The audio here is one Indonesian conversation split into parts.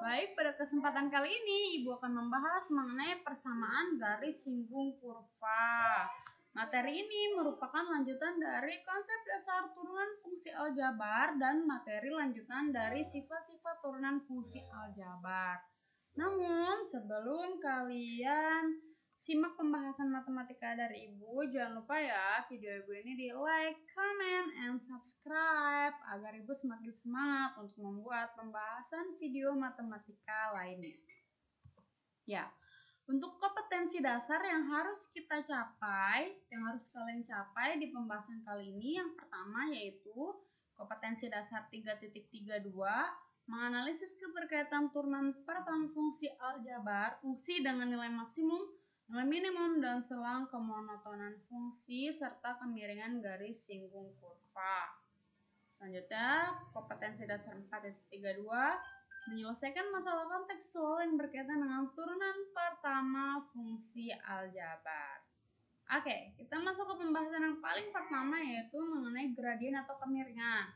Baik, pada kesempatan kali ini Ibu akan membahas mengenai persamaan garis singgung kurva. Materi ini merupakan lanjutan dari konsep dasar turunan fungsi aljabar dan materi lanjutan dari sifat-sifat turunan fungsi aljabar. Namun, sebelum kalian simak pembahasan matematika dari Ibu, jangan lupa ya video Ibu ini di like, comment, and subscribe agar Ibu semakin semangat untuk membuat pembahasan video matematika lainnya. Ya, untuk kompetensi dasar yang harus kita capai, yang harus kalian capai di pembahasan kali ini, yang pertama yaitu kompetensi dasar 3.32, menganalisis keberkaitan turunan pertama fungsi aljabar, fungsi dengan nilai maksimum, nilai minimum, dan selang kemonotonan fungsi, serta kemiringan garis singgung kurva. Selanjutnya, kompetensi dasar 4.32, menyelesaikan masalah kontekstual yang berkaitan dengan turunan pertama fungsi aljabar. Oke, kita masuk ke pembahasan yang paling pertama, yaitu mengenai gradien atau kemiringan.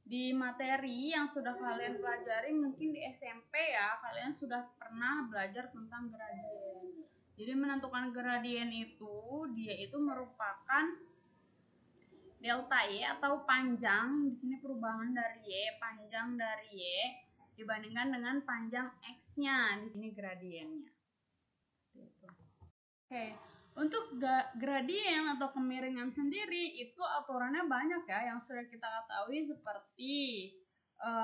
Di materi yang sudah kalian pelajari mungkin di SMP ya, kalian sudah pernah belajar tentang gradien. Jadi menentukan gradien itu, dia itu merupakan delta Y atau panjang. Di sini perubahan dari Y, panjang dari Y dibandingkan dengan panjang X-nya. Di sini gradiennya. Oke, untuk gradien atau kemiringan sendiri itu aturannya banyak ya, yang sudah kita ketahui seperti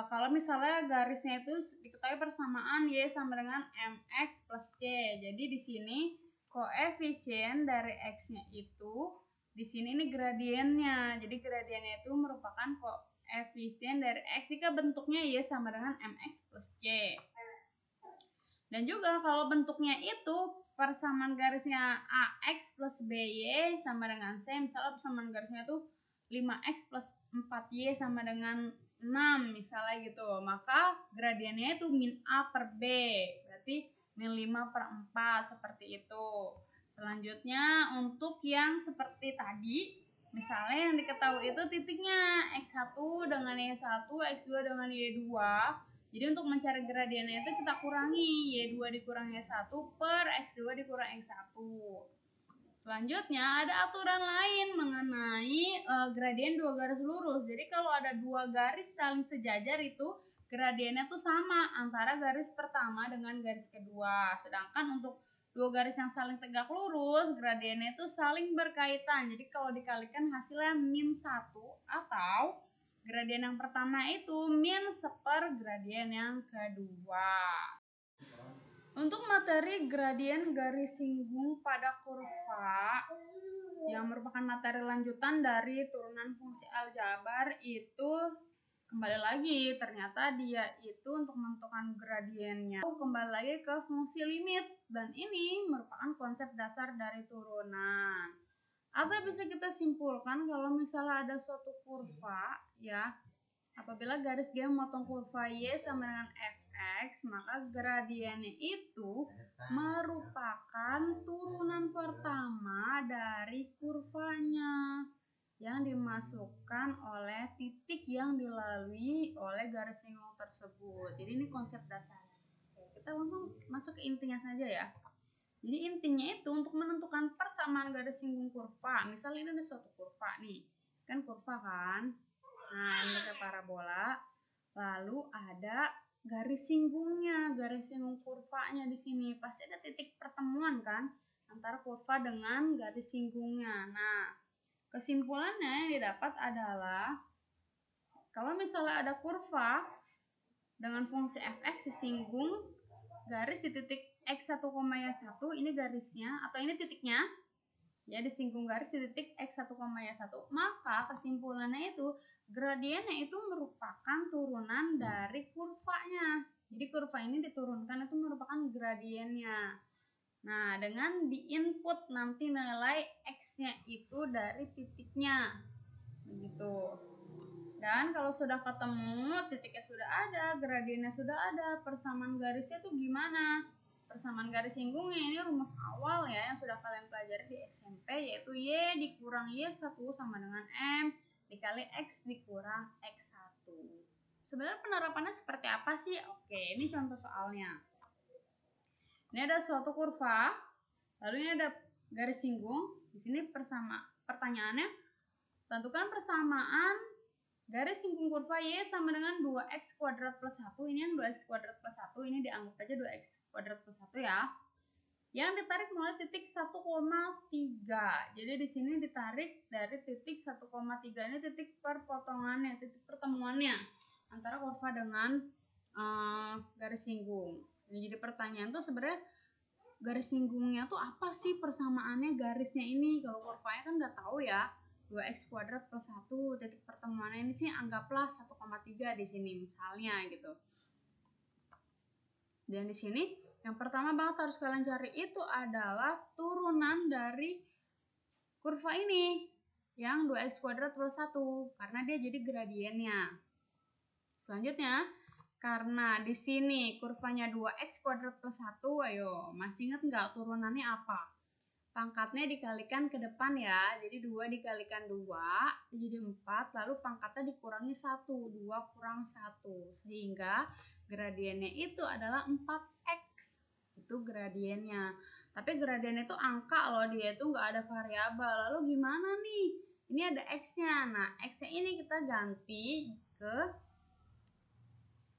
kalau misalnya garisnya itu diketahui persamaan Y sama dengan MX plus C. Jadi di sini koefisien dari X-nya itu, di sini ini gradiennya. Jadi gradiennya itu merupakan koefisien dari X jika bentuknya Y sama dengan MX plus C. Dan juga kalau bentuknya itu persamaan garisnya AX plus BY sama dengan C, misalnya persamaan garisnya itu 5X plus 4Y sama dengan 6 misalnya gitu, maka gradiennya itu min A per B, berarti min 5 per 4 seperti itu. Selanjutnya untuk yang seperti tadi, misalnya yang diketahui itu titiknya X1 dengan Y1, X2 dengan Y2. Jadi untuk mencari gradiennya itu kita kurangi Y2 dikurangi Y1 per X2 dikurangi X1. Selanjutnya ada aturan lain mengenai gradien dua garis lurus. Jadi kalau ada dua garis saling sejajar itu gradiennya tuh sama antara garis pertama dengan garis kedua. Sedangkan untuk dua garis yang saling tegak lurus, gradiennya itu saling berkaitan. Jadi kalau dikalikan hasilnya min 1 atau gradien yang pertama itu min seper gradien yang kedua. Untuk materi gradien garis singgung pada kurva yang merupakan materi lanjutan dari turunan fungsi aljabar itu kembali lagi ternyata dia itu untuk menentukan gradiennya kembali lagi ke fungsi limit, dan ini merupakan konsep dasar dari turunan. Atau bisa kita simpulkan kalau misalnya ada suatu kurva ya, apabila garis G memotong kurva Y sama dengan Fx, maka gradiennya itu merupakan turunan pertama dari kurvanya yang dimasukkan oleh titik yang dilalui oleh garis singgung tersebut. Jadi ini konsep dasarnya. Kita langsung masuk ke intinya saja ya. Jadi intinya itu untuk menentukan persamaan garis singgung kurva. Misalnya ini ada suatu kurva nih, kan kurva kan. Nah, ini pakai parabola. Lalu ada garis singgungnya, garis singgung kurvanya di sini. Pasti ada titik pertemuan kan antara kurva dengan garis singgungnya. Nah, kesimpulannya yang didapat adalah kalau misalnya ada kurva dengan fungsi fx disinggung garis di titik x1, y1, ini garisnya atau ini titiknya ya, disinggung garis di titik x1, y1, maka kesimpulannya itu gradiennya itu merupakan turunan dari kurvanya. Jadi kurva ini diturunkan itu merupakan gradiennya. Nah, dengan di-input nanti nilai x-nya itu dari titiknya. Begitu. Dan kalau sudah ketemu, titiknya sudah ada, gradiennya sudah ada, persamaan garisnya itu gimana? Persamaan garis singgungnya ini rumus awal ya yang sudah kalian pelajari di SMP, yaitu Y dikurang Y1 sama dengan M dikali X dikurang X1. Sebenarnya penerapannya seperti apa sih? Oke, ini contoh soalnya. Ini ada suatu kurva, lalu ini ada garis singgung. Di sini pertanyaannya, tentukan persamaan garis singgung kurva Y sama dengan 2x kuadrat plus 1. Ini yang 2x kuadrat plus 1, ini dianggap aja 2x kuadrat plus 1 ya. Yang ditarik mulai titik 1,3. Jadi di sini ditarik dari titik 1,3, ini titik perpotongannya, titik pertemuannya antara kurva dengan garis singgung. Ini jadi pertanyaan tuh sebenarnya garis singgungnya tuh apa sih persamaannya garisnya ini? Kalau kurvanya kan udah tahu ya, 2x kuadrat plus 1, titik pertemuannya ini sih anggaplah 1,3 di sini misalnya gitu. Dan di sini yang pertama banget harus kalian cari itu adalah turunan dari kurva ini yang 2x kuadrat plus 1 karena dia jadi gradiennya. Selanjutnya, karena di sini kurvanya 2x kuadrat plus 1, ayo masih ingat nggak turunannya apa? Pangkatnya dikalikan ke depan ya, jadi 2 dikalikan 2, itu jadi 4, lalu pangkatnya dikurangi 1, 2 kurang 1, sehingga gradiennya itu adalah 4x, itu gradiennya. Tapi gradien itu angka loh, dia itu nggak ada variabel. Lalu gimana nih? Ini ada x-nya, nah x-nya ini kita ganti ke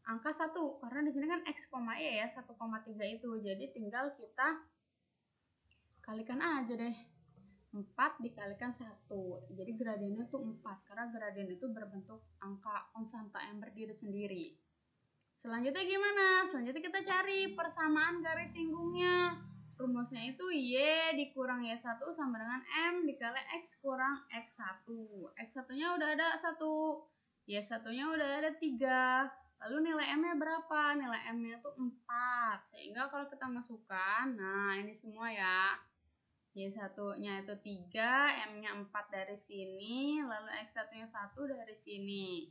angka 1, karena di sini kan x, y ya, 1,3 itu, jadi tinggal kita kalikan aja deh. 4 dikalikan 1. Jadi gradiennya tuh 4 karena gradien itu berbentuk angka konstanta yang berdiri sendiri. Selanjutnya gimana? Selanjutnya kita cari persamaan garis singgungnya. Rumusnya itu Y dikurang Y1 sama dengan M dikali X kurang X1. X1-nya udah ada 1. Y1-nya udah ada 3. Lalu nilai M-nya berapa? Nilai M-nya tuh 4. Sehingga kalau kita masukkan, nah ini semua ya. Y1-nya itu 3, M-nya 4 dari sini, lalu X1-nya 1 dari sini.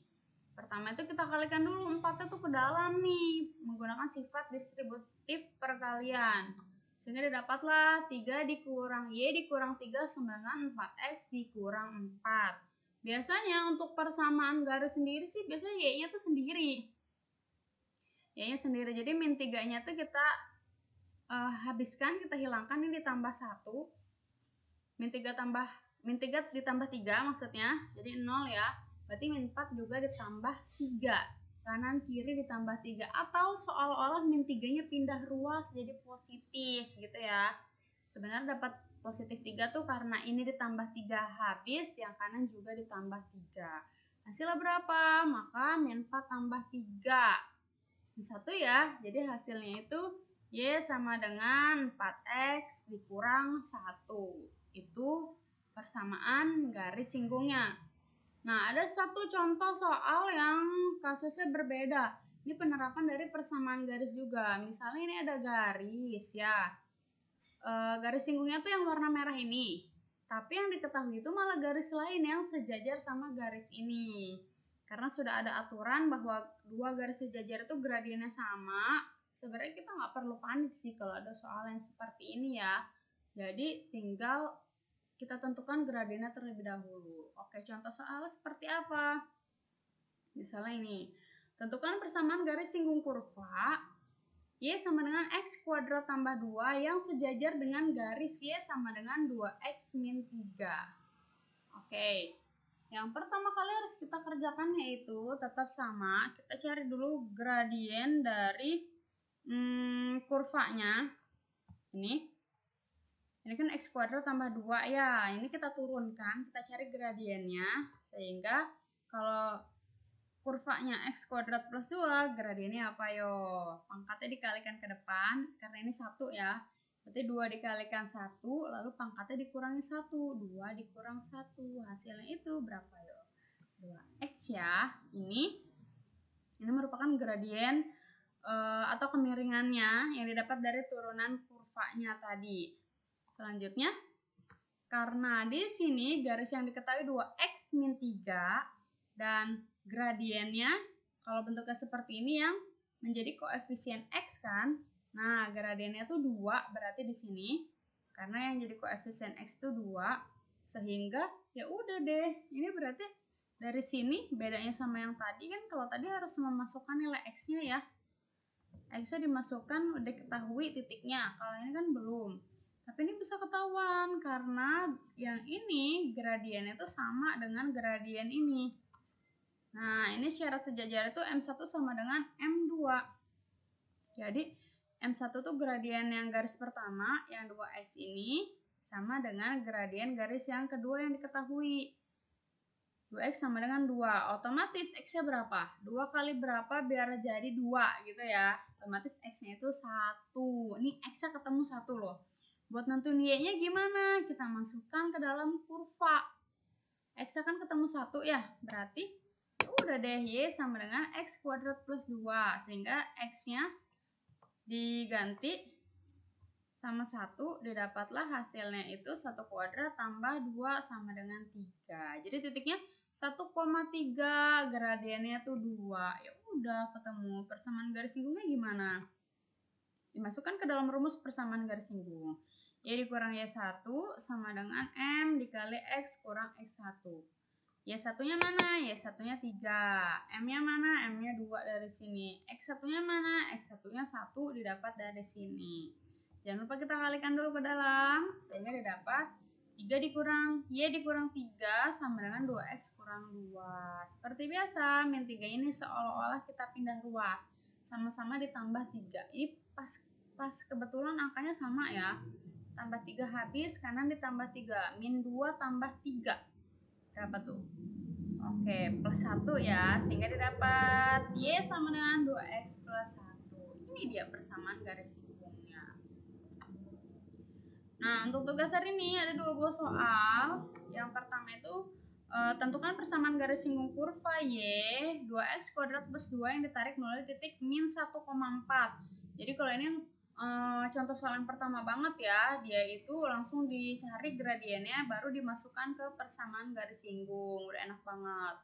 Pertama itu kita kalikan dulu 4-nya tuh ke dalam nih, menggunakan sifat distributif perkalian. Sehingga didapatlah 3 dikurang Y dikurang 3 sama dengan 4X dikurang 4. Biasanya untuk persamaan garis sendiri sih, biasanya Y-nya tuh sendiri. Y-nya sendiri, jadi min 3-nya tuh kita habiskan, kita hilangkan, ini ditambah 1. Min 3 ditambah 3 maksudnya, jadi 0 ya. Berarti min 4 juga ditambah 3. Kanan kiri ditambah 3. Atau seolah-olah min 3-nya pindah ruas jadi positif gitu ya. Sebenarnya dapat positif 3 tuh karena ini ditambah 3 habis, yang kanan juga ditambah 3. Hasilnya berapa? Maka min 4 tambah 3. Min 1 ya, jadi hasilnya itu Y sama dengan 4X dikurang 1. Itu persamaan garis singgungnya. Nah, ada satu contoh soal yang kasusnya berbeda. Ini penerapan dari persamaan garis juga. Misalnya ini ada garis ya. Garis singgungnya tuh yang warna merah ini. Tapi yang diketahui itu malah garis lain yang sejajar sama garis ini. Karena sudah ada aturan bahwa dua garis sejajar itu gradiennya sama. Sebenarnya kita nggak perlu panik sih kalau ada soal yang seperti ini ya. Jadi tinggal kita tentukan gradiennya terlebih dahulu. Oke, contoh soalnya seperti apa? Misalnya ini, tentukan persamaan garis singgung kurva Y sama dengan X kuadrat tambah 2 yang sejajar dengan garis Y sama dengan 2X min 3. Oke, yang pertama kali harus kita kerjakan yaitu tetap sama. Kita cari dulu gradien dari kurvanya. Ini kan X kuadrat tambah 2 ya. Ini kita turunkan, kita cari gradiennya. Sehingga kalau kurvanya X kuadrat plus 2, gradiennya apa yo? Pangkatnya dikalikan ke depan, karena ini 1 ya. Berarti 2 dikalikan 1, lalu pangkatnya dikurangi 1. 2 dikurang 1, hasilnya itu berapa yo? 2X ya. Ini merupakan gradien atau kemiringannya yang didapat dari turunan kurvanya tadi. Selanjutnya, karena di sini garis yang diketahui 2X min 3 dan gradiennya kalau bentuknya seperti ini yang menjadi koefisien X kan. Nah, gradiennya tuh 2 berarti di sini. Karena yang jadi koefisien X itu 2, sehingga ya udah deh. Ini berarti Dari sini bedanya sama yang tadi kan, kalau tadi harus memasukkan nilai X-nya ya. X-nya dimasukkan, udah ketahui titiknya. Kalau ini kan belum. Tapi ini bisa ketahuan karena yang ini gradiennya itu sama dengan gradien ini. Nah, ini syarat sejajar itu M1 sama dengan M2. Jadi, M1 tuh gradien yang garis pertama, yang 2X ini, sama dengan gradien garis yang kedua yang diketahui. 2X sama dengan 2. Otomatis X-nya berapa? 2 kali berapa biar jadi 2 gitu ya. Otomatis X-nya itu 1. Ini X-nya ketemu 1 loh. Buat nentuin Y-nya gimana? Kita masukkan ke dalam kurva. X-nya kan ketemu 1 ya. Berarti udah deh, Y sama dengan X kuadrat plus 2. Sehingga X-nya diganti sama 1, didapatlah hasilnya itu 1 kuadrat tambah 2 sama dengan 3. Jadi titiknya 1,3, gradiennya tuh 2. Ya udah ketemu. Persamaan garis singgungnya gimana? Dimasukkan ke dalam rumus persamaan garis singgung. Y dikurang Y1 sama dengan M dikali X kurang X1. Y1-nya mana? Y1-nya 3. M-nya mana? M-nya 2 dari sini. X1-nya mana? X1-nya 1 didapat dari sini. Jangan lupa kita kalikan dulu ke dalam, sehingga didapat 3 dikurang Y dikurang 3 sama dengan 2X kurang 2. Seperti biasa, min 3 ini seolah-olah kita pindah ruas. Sama-sama ditambah 3. Ini pas kebetulan angkanya sama ya. Tambah 3 habis, kanan ditambah 3. Min 2 tambah 3. Berapa tuh? Oke, plus 1 ya. Sehingga didapat Y sama dengan 2X plus 1. Ini dia persamaan garis singgungnya. Nah, untuk tugas hari ini ada 2 buah soal. Yang pertama itu tentukan persamaan garis singgung kurva Y 2X kuadrat plus 2 yang ditarik melalui titik min 1,4. Jadi kalau ini yang contoh soal yang pertama banget ya, dia itu langsung dicari gradiennya baru dimasukkan ke persamaan garis singgung. Udah enak banget.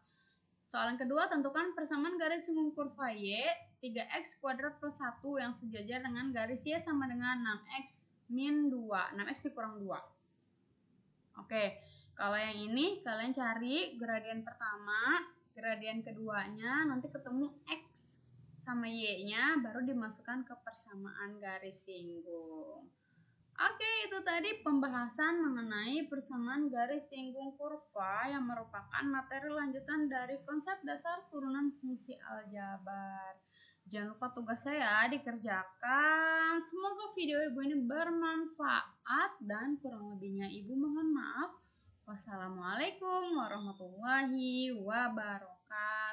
Soal yang kedua, tentukan persamaan garis singgung kurva Y 3X kuadrat plus 1 yang sejajar dengan garis Y sama dengan 6X min 2, 6X dikurang 2. Oke, kalau yang ini kalian cari gradien pertama, gradien keduanya, nanti ketemu X sama Y-nya, baru dimasukkan ke persamaan garis singgung. Oke, itu tadi pembahasan mengenai persamaan garis singgung kurva yang merupakan materi lanjutan dari konsep dasar turunan fungsi aljabar. Jangan lupa tugas saya dikerjakan. Semoga video ibu ini bermanfaat dan kurang lebihnya ibu mohon maaf. Wassalamualaikum warahmatullahi wabarakatuh.